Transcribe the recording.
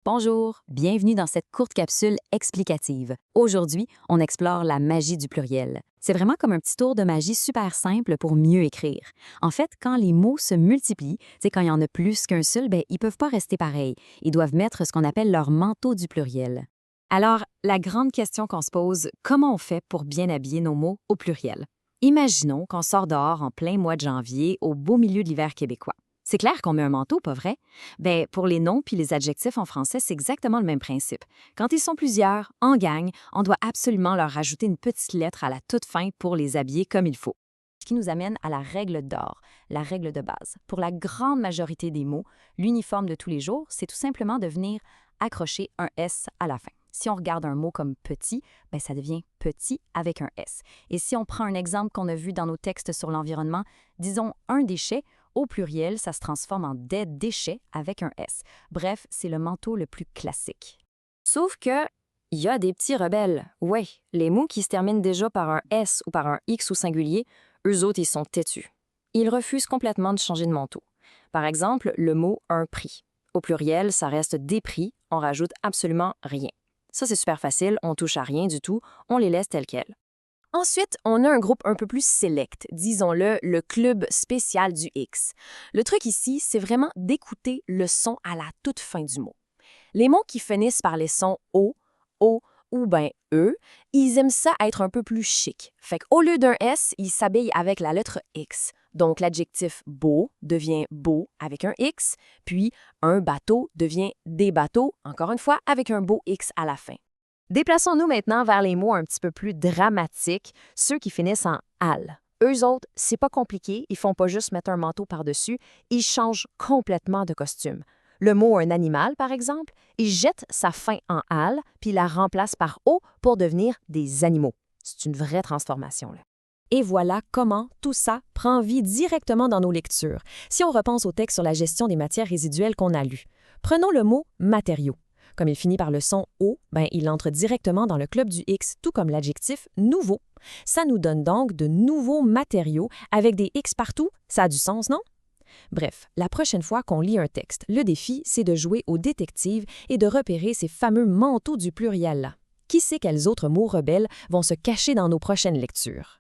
Bonjour, bienvenue dans cette courte capsule explicative. Aujourd'hui, on explore la magie du pluriel. C'est vraiment comme un petit tour de magie super simple pour mieux écrire. En fait, quand les mots se multiplient, c'est quand il y en a plus qu'un seul, ils ne peuvent pas rester pareils. Ils doivent mettre ce qu'on appelle leur manteau du pluriel. Alors, la grande question qu'on se pose, comment on fait pour bien habiller nos mots au pluriel? Imaginons qu'on sort dehors en plein mois de janvier, au beau milieu de l'hiver québécois. C'est clair qu'on met un manteau, pas vrai? Pour les noms puis les adjectifs en français, c'est exactement le même principe. Quand ils sont plusieurs, en gang, on doit absolument leur rajouter une petite lettre à la toute fin pour les habiller comme il faut. Ce qui nous amène à la règle d'or, la règle de base. Pour la grande majorité des mots, l'uniforme de tous les jours, c'est tout simplement de venir accrocher un S à la fin. Si on regarde un mot comme petit, ça devient petit avec un S. Et si on prend un exemple qu'on a vu dans nos textes sur l'environnement, disons un déchet, au pluriel, ça se transforme en des déchets avec un S. Bref, c'est le manteau le plus classique. Sauf que, il y a des petits rebelles. Ouais, les mots qui se terminent déjà par un S ou par un X au singulier, eux autres, ils sont têtus. Ils refusent complètement de changer de manteau. Par exemple, le mot un prix. Au pluriel, ça reste des prix, on rajoute absolument rien. Ça, c'est super facile, on touche à rien du tout, on les laisse tels quels. Ensuite, on a un groupe un peu plus select, disons-le, le club spécial du X. Le truc ici, c'est vraiment d'écouter le son à la toute fin du mot. Les mots qui finissent par les sons O, O ou E, ils aiment ça être un peu plus chic. Fait qu'au lieu d'un S, ils s'habillent avec la lettre X. Donc l'adjectif beau devient beau avec un X, puis un bateau devient des bateaux, encore une fois, avec un beau X à la fin. Déplaçons-nous maintenant vers les mots un petit peu plus dramatiques, ceux qui finissent en al. Eux autres, c'est pas compliqué, ils font pas juste mettre un manteau par-dessus, ils changent complètement de costume. Le mot un animal, par exemple, il jette sa fin en al, puis la remplace par o pour devenir des animaux. C'est une vraie transformation, là. Et voilà comment tout ça prend vie directement dans nos lectures, si on repense au texte sur la gestion des matières résiduelles qu'on a lu. Prenons le mot matériaux. Comme il finit par le son O, il entre directement dans le club du X, tout comme l'adjectif nouveau. Ça nous donne donc de nouveaux matériaux avec des X partout. Ça a du sens, non? Bref, la prochaine fois qu'on lit un texte, le défi, c'est de jouer au détective et de repérer ces fameux manteaux du pluriel-là. Qui sait quels autres mots rebelles vont se cacher dans nos prochaines lectures?